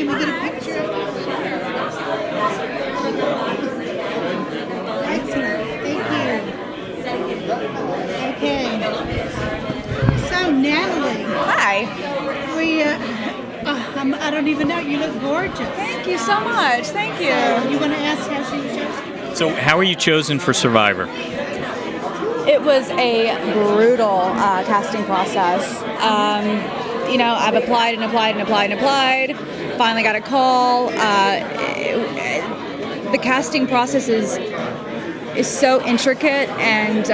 we get a picture? Excellent. Thank you. Okay. So, Natalie. Hi. I don't even know. You look gorgeous. Thank you so much. Thank you. So, you want to ask how she was chosen? So how were you chosen for Survivor? It was a brutal casting process. I've applied and applied and applied and applied. Finally got a call. The casting process is so intricate, and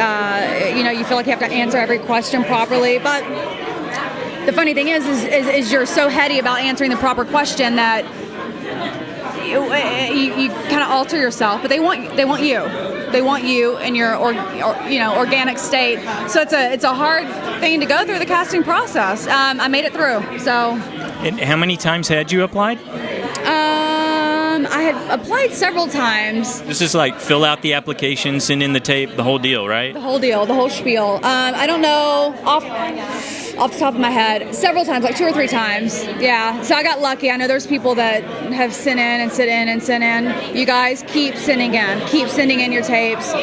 you feel like you have to answer every question properly. But the funny thing is you're so heady about answering the proper question that you kind of alter yourself. But they want you in your organic state. So it's a hard thing to go through the casting process. I made it through. So. And how many times had you applied? I had applied several times. This is like fill out the application, send in the tape, the whole deal, right? The whole deal, the whole spiel. I don't know off the top of my head. Several times, like 2 or 3 times. Yeah. So I got lucky. I know there's people that have sent in and sent in and sent in. You guys keep sending in. Keep sending in your tapes.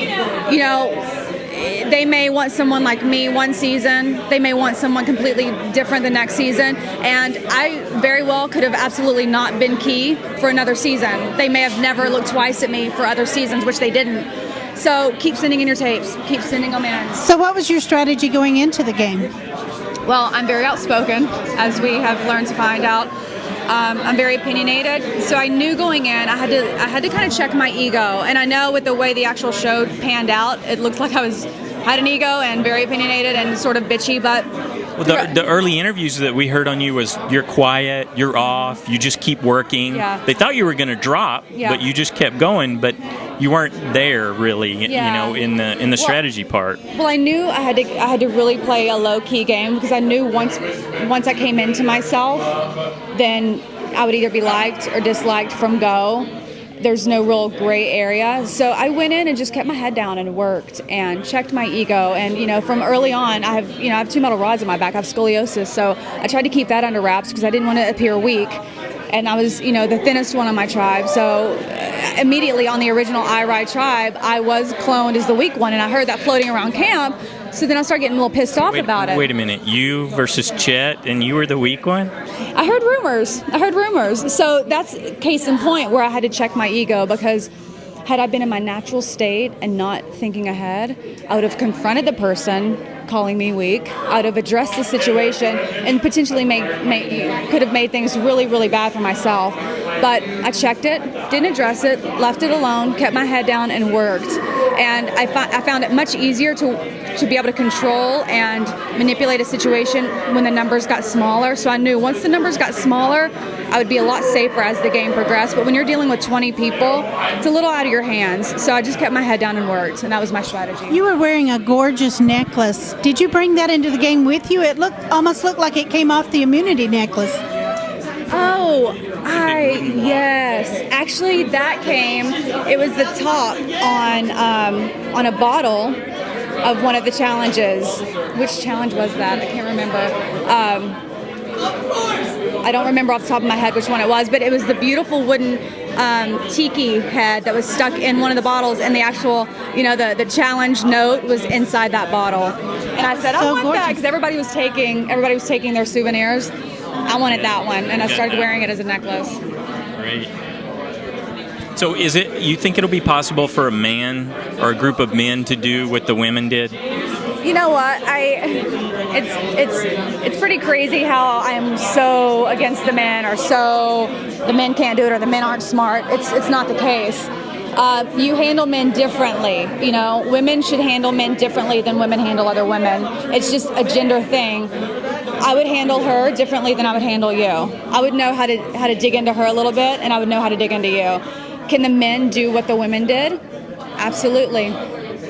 They may want someone like me one season. They may want someone completely different the next season. And I very well could have absolutely not been key for another season. They may have never looked twice at me for other seasons, which they didn't. So keep sending in your tapes. Keep sending them in. So what was your strategy going into the game? Well, I'm very outspoken, as we have learned to find out. I'm very opinionated, so I knew going in I had to kind of check my ego. And I know with the way the actual show panned out, it looked like I had an ego and very opinionated and sort of bitchy. But the early interviews that we heard on you was you're quiet, you're off, you just keep working. Yeah. They thought you were going to drop, but you just kept going. But you weren't there really, in the strategy part. Well, I knew I had to really play a low key game, because I knew once I came into myself, then I would either be liked or disliked from go. There's no real gray area. So I went in and just kept my head down and worked and checked my ego. And, from early on, I have 2 metal rods in my back. I have scoliosis. So I tried to keep that under wraps because I didn't want to appear weak. And I was, the thinnest one on my tribe. So immediately on the original I Ride tribe, I was cloned as the weak one. And I heard that floating around camp. So then I started getting a little pissed off about it. Wait a minute. You versus Chet, and you were the weak one? I heard rumors. So that's case in point where I had to check my ego, because had I been in my natural state and not thinking ahead, I would have confronted the person calling me weak. I would have addressed the situation and potentially could have made things really, really bad for myself. But I checked it, didn't address it, left it alone, kept my head down and worked. And I found it much easier to be able to control and manipulate a situation when the numbers got smaller. So I knew once the numbers got smaller, I would be a lot safer as the game progressed. But when you're dealing with 20 people, it's a little out of your hands. So I just kept my head down and worked, and that was my strategy. You were wearing a gorgeous necklace. Did you bring that into the game with you? It almost looked like it came off the immunity necklace. Oh, yes. Actually, that came. It was the top on a bottle of one of the challenges. Which challenge was that? I can't remember. I don't remember off the top of my head which one it was, but it was the beautiful wooden tiki head that was stuck in one of the bottles, and the actual, the challenge note was inside that bottle. And I said, I want that, because everybody was taking their souvenirs. I wanted that one, and I started wearing it as a necklace. Great. So you think it'll be possible for a man or a group of men to do what the women did? You know what? It's pretty crazy how I am so against the men, or so the men can't do it, or the men aren't smart. It's not the case. You handle men differently. Women should handle men differently than women handle other women. It's just a gender thing. I would handle her differently than I would handle you. I would know how to dig into her a little bit, and I would know how to dig into you. Can the men do what the women did? Absolutely.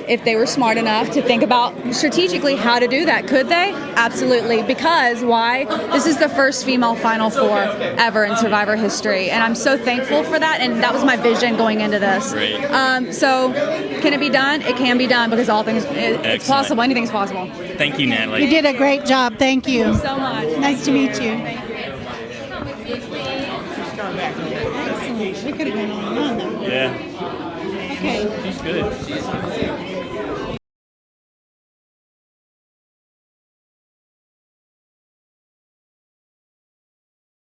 If they were smart enough to think about strategically how to do that, could they? Absolutely. Because why? This is the first female Final Four ever in Survivor history, and I'm so thankful for that. And that was my vision going into this. Great. So, can it be done? It can be done, because it's possible. Anything's possible. Thank you, Natalie. You did a great job. Thank you. Thank you so much. Nice to meet you. Thank you. Excellent. We could have gone on and on, though. Yeah, Okay. she's good.